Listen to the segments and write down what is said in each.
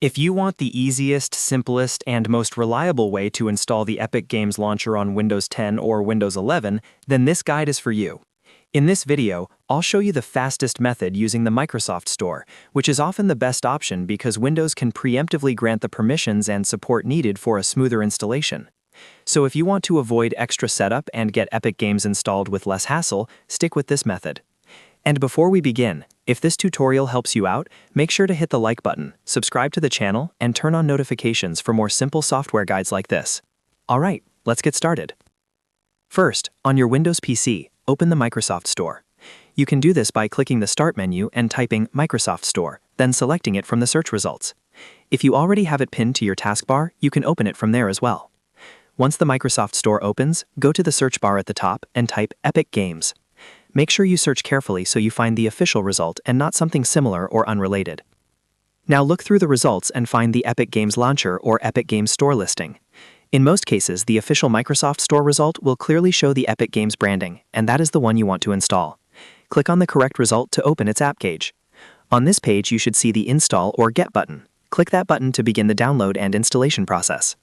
If you want the easiest, simplest, and most reliable way to install the Epic Games Launcher on Windows 10 or Windows 11, then this guide is for you. In this video, I'll show you the fastest method using the Microsoft Store, which is often the best option because Windows can preemptively grant the permissions and support needed for a smoother installation. So if you want to avoid extra setup and get Epic Games installed with less hassle, stick with this method. And before we begin, if this tutorial helps you out, make sure to hit the like button, subscribe to the channel, and turn on notifications for more simple software guides like this. Alright, let's get started. First, on your Windows PC, open the Microsoft Store. You can do this by clicking the Start menu and typing Microsoft Store, then selecting it from the search results. If you already have it pinned to your taskbar, you can open it from there as well. Once the Microsoft Store opens, go to the search bar at the top and type Epic Games. Make sure you search carefully so you find the official result and not something similar or unrelated. Now look through the results and find the Epic Games Launcher or Epic Games Store listing. In most cases, the official Microsoft Store result will clearly show the Epic Games branding, and that is the one you want to install. Click on the correct result to open its app gauge. On this page, you should see the Install or Get button. Click that button to begin the download and installation process.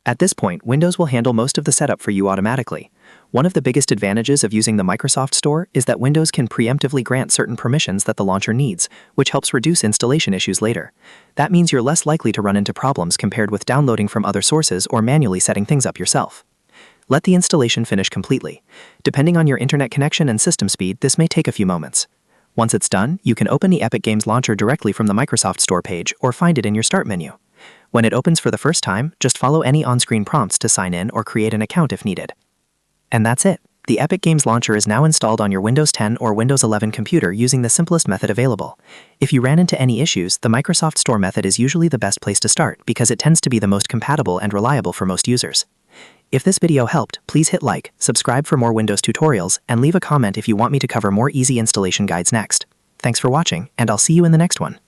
At this point, Windows will handle most of the setup for you automatically. One of the biggest advantages of using the Microsoft Store is that Windows can preemptively grant certain permissions that the launcher needs, which helps reduce installation issues later. That means you're less likely to run into problems compared with downloading from other sources or manually setting things up yourself. Let the installation finish completely. Depending on your internet connection and system speed, this may take a few moments. Once it's done, you can open the Epic Games Launcher directly from the Microsoft Store page or find it in your Start menu. When it opens for the first time, just follow any on-screen prompts to sign in or create an account if needed. And that's it. The Epic Games Launcher is now installed on your Windows 10 or Windows 11 computer using the simplest method available. If you ran into any issues, the Microsoft Store method is usually the best place to start because it tends to be the most compatible and reliable for most users. If this video helped, please hit like, subscribe for more Windows tutorials, and leave a comment if you want me to cover more easy installation guides next. Thanks for watching, and I'll see you in the next one.